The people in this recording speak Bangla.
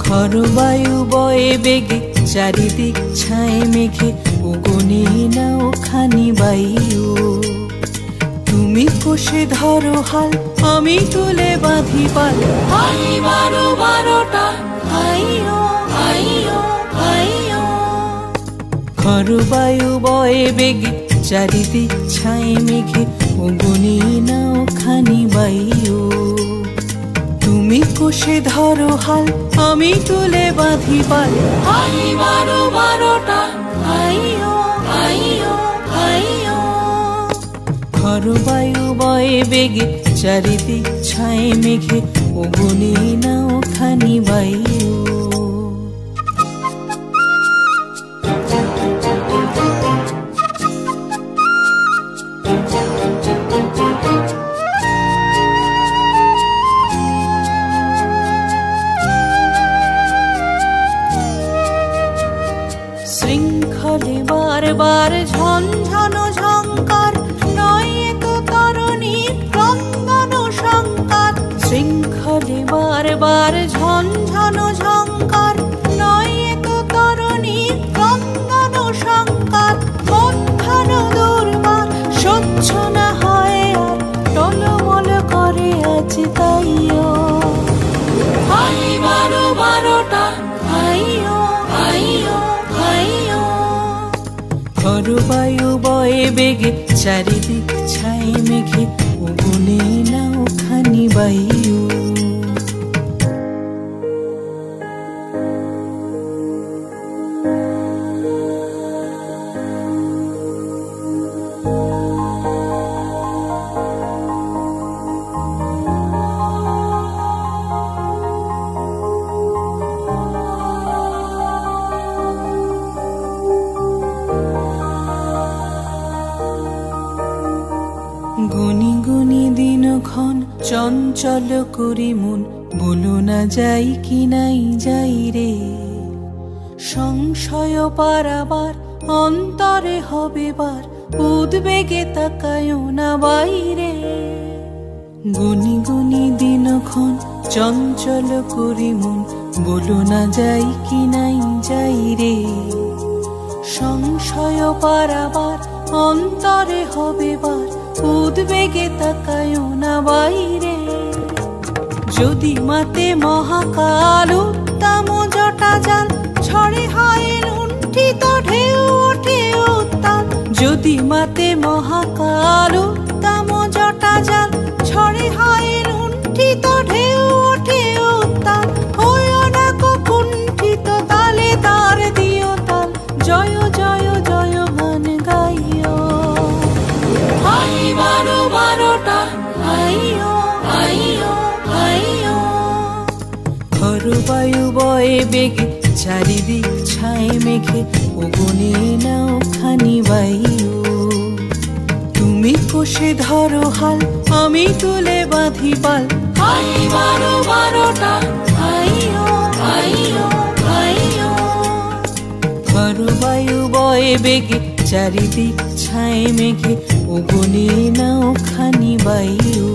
হরবায়ু বয়ে বেগে চারিদিক ছায়ে মেঘে ওগোনে নাও খানি বায়ু। তুমি কষে ধরো হাল আমি তুলে বাঁধি পাল। হাই বারো বারোটা হাইও হাইও হাইও। হরবায়ু বয়ে বেগে চারিদিক ছায়ে মেঘে ওগোনে নাও খানি বায়ু। তুমি কষে ধরো হাল আমি তুলে বাঁধি পাল। হাই বারো বারোটা হাইও হাইও হাইও। হরবায়ু বয়ে বেগে চারিদিক ছায়ে মেঘে ওগোনে নাও খানি বায়ু। শৃঙ্খলে বারবার ঝনঝন ঝঙ্কার নয় তো তরণী ক্রন্দন সংকার। শৃঙ্খলে বারবার ঝনঝন ঝঙ্কার নয় তো তরণী ক্রন্দন সংকার। মন দুর্বার সহ্য না হয় আর টলমল করে আজ তাইও। হাই বারো বারোটা হাইও হাইও হাইও। হরবায়ু বয়ে বেগে চারিদিক ছায়ে মেঘে ওগোনে নাও খানি বায়ু। গুনি গুনি দিনক্ষণ চঞ্চল করি মন বলো না যাই কি নাই যাই রে। সংশয় পারাবার অন্তরে হবে বার উদ্বেগে তাকায় না বাইরে। গুনি গুনি দিনক্ষণ চঞ্চল করি মন বলো না যাই কি নাই যাই রে। সংশয় পারাবার অন্তরে হবে বার উদ্বেগে তাকায় না বাইরে। যদি মাতে মহাকাল উত্তম জটা জাল ছড়ে হয় লুণ্ঠিত ঢেউ ওঠে উত্তাল। যদি মাতে মহাকাল উত্তম জটা জাল ছড়ে হয় লুণ্ঠিত ঢেউ ওঠে উত্তাল। হইও না কুণ্ঠিত তালে তার দিও তাল জয় জয় জয় গান গাইও। হাই বারো বারোটা হাইও হাইও হাইও। হরবায়ু বয়ে বেগে চারিদিক ছায়ে মেঘে ওগোনে নাও খানি বায়ু। তুমি কষে ধরো হাল আমি তুলে বাঁধি পাল। হাই বারো বারোটা হাইও হাইও হাইও। হরবায়ু বয়ে বেগে চারিদিক ছায়ে মেঘে ওগোনে নাও খানি বায়ু।